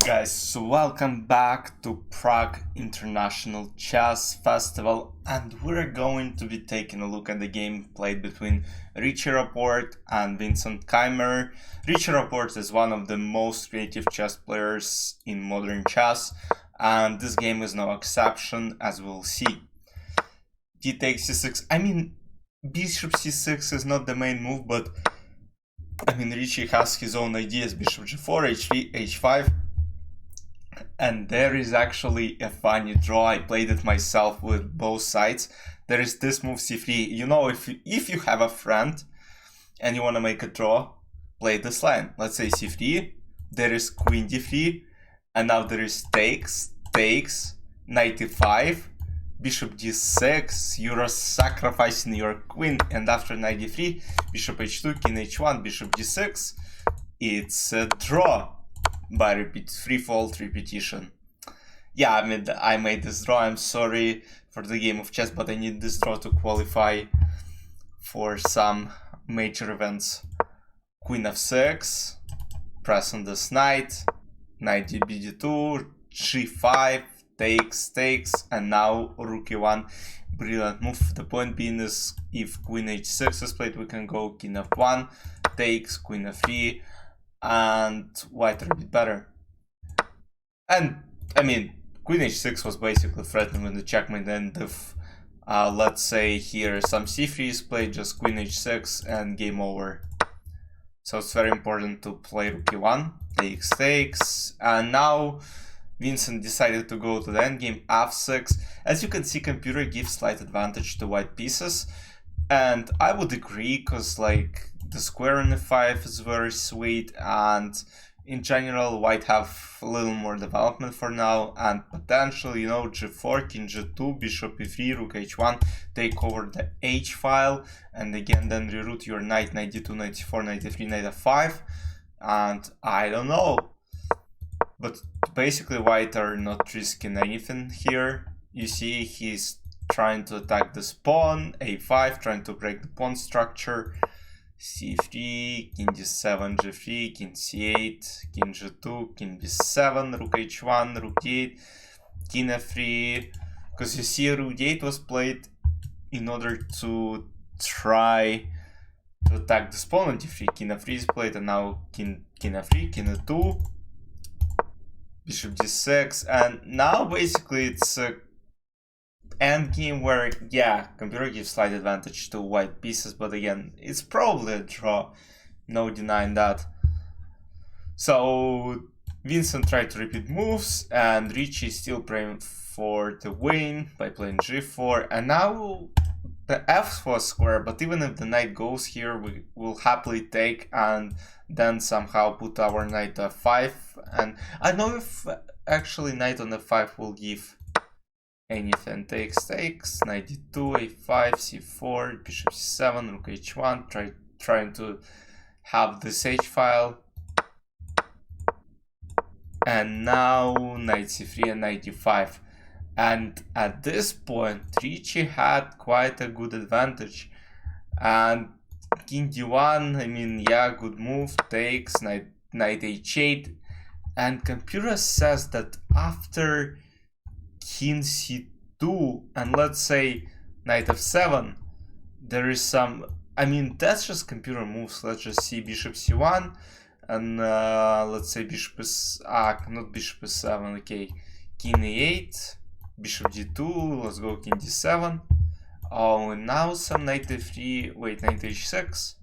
guys, so welcome back to Prague International Chess Festival, and we're going to be taking a look at the game played between Rapport and Vincent Keymer. Rapport is one of the most creative chess players in modern chess, and this game is no exception, as we'll see. D takes c6. I mean, bishop c6 is not the main move, but I mean, Richie has his own ideas. Bishop g4, h3, h5. And there is actually a funny draw. I played it myself with both sides. There is this move c3. You know, if you have a friend and you want to make a draw, play this line. Let's say c3. There is queen d3. And now there is takes, knight e5, bishop d6. You're sacrificing your queen. And after knight d3, bishop h2, king h1, bishop d6. It's a draw. By threefold repetition. Yeah, I mean, I made this draw. I'm sorry for the game of chess, but I need this draw to qualify for some major events. Queen f6, press on this knight, knight d2, g5, takes, and now rook e1. Brilliant move. The point being is, if queen h6 is played, we can go king f1, takes, queen f3, and white are a bit better. And I mean, queen h6 was basically threatening with the checkmate, and if let's say here some c3 is played, just queen h6 and game over. So it's very important to play rook e1, takes, and now Vincent decided to go to the endgame f6. As you can see, computer gives slight advantage to white pieces, and I would agree, because like the square on f5 is very sweet, and in general white have a little more development for now, and potentially, you know, g4, king g2, bishop e3, rook h1, take over the h file, and again then reroute your knight, knight d2, knight c4, knight e3, knight f5, and I don't know. But basically white are not risking anything here. You see, he's trying to attack this pawn, a5, trying to break the pawn structure, c3, king d7, g3, king c8, king g2, king b7, rook h1, rook d8, king f3. Because you see, rook d8 was played in order to try to attack this pawn on d3. King f3 is played, and now king f3, king e2, bishop d6, and now basically it's a endgame where, yeah, computer gives slight advantage to white pieces, but again, it's probably a draw, no denying that. So Vincent tried to repeat moves, and Richie is still praying for the win by playing g4, and now the f4 square, but even if the knight goes here, we will happily take and then somehow put our knight to f5, and I don't know if actually knight on f5 will give anything. Takes, knight d2, a5, c4, bishop c7, rook h1, trying to have this h file. And now knight c3 and knight d5. And at this point, Richie had quite a good advantage. And king d1, I mean, yeah, good move, takes, knight h8. And computer says that after king c2 and let's say knight f7, there is some, I mean, that's just computer moves. Let's just see bishop c1 and let's say bishop is not bishop e7, okay, king e8, bishop d2, let's go king d7. Oh, and now some knight f3, wait, knight h6.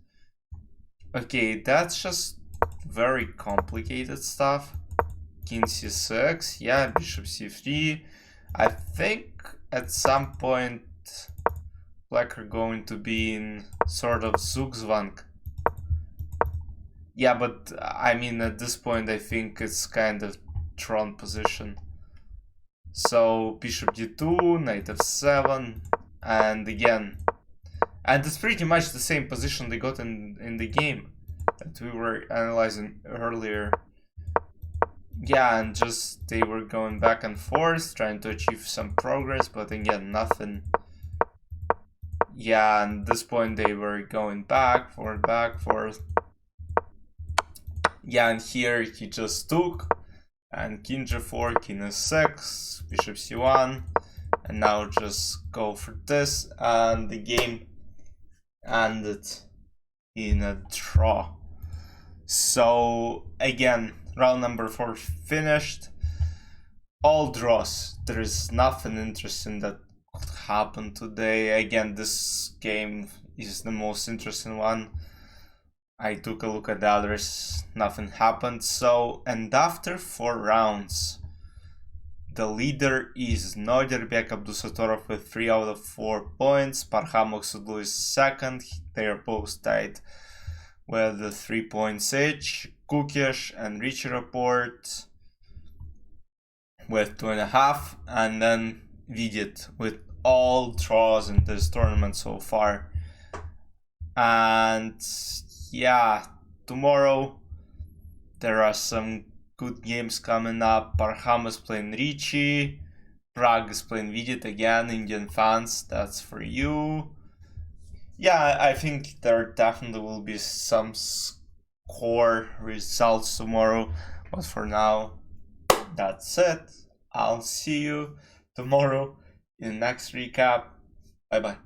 Okay, that's just very complicated stuff. King c6, yeah, bishop c3. I think at some point black are going to be in sort of Zugzwang. Yeah, but I mean, at this point I think it's kind of drawn position. So bishop d2, knight f7, and again, and it's pretty much the same position they got in the game that we were analyzing earlier. Yeah, and just they were going back and forth, trying to achieve some progress, but again, nothing. Yeah, and at this point they were going back, forth. Yeah, and here he just took, and king g4, king e6, bishop c1, and now just go for this, and the game ended in a draw. So again, round number 4 finished. All draws. There is nothing interesting that could happen today. Again, this game is the most interesting one. I took a look at the others, nothing happened. So, and after 4 rounds, the leader is Noirbek Abdusatorov with 3 out of 4 points. Parham Oksudlu is second. They are both tied with 3 points each. Kukish and Ruy Rapport with 2.5, and then Vidit with all draws in this tournament so far. And yeah, tomorrow there are some good games coming up. Parham is playing Ricci, Prague is playing Vidit again. Indian fans, that's for you. Yeah, I think there definitely will be some score results tomorrow, but for now, that's it. I'll see you tomorrow in the next recap. Bye bye.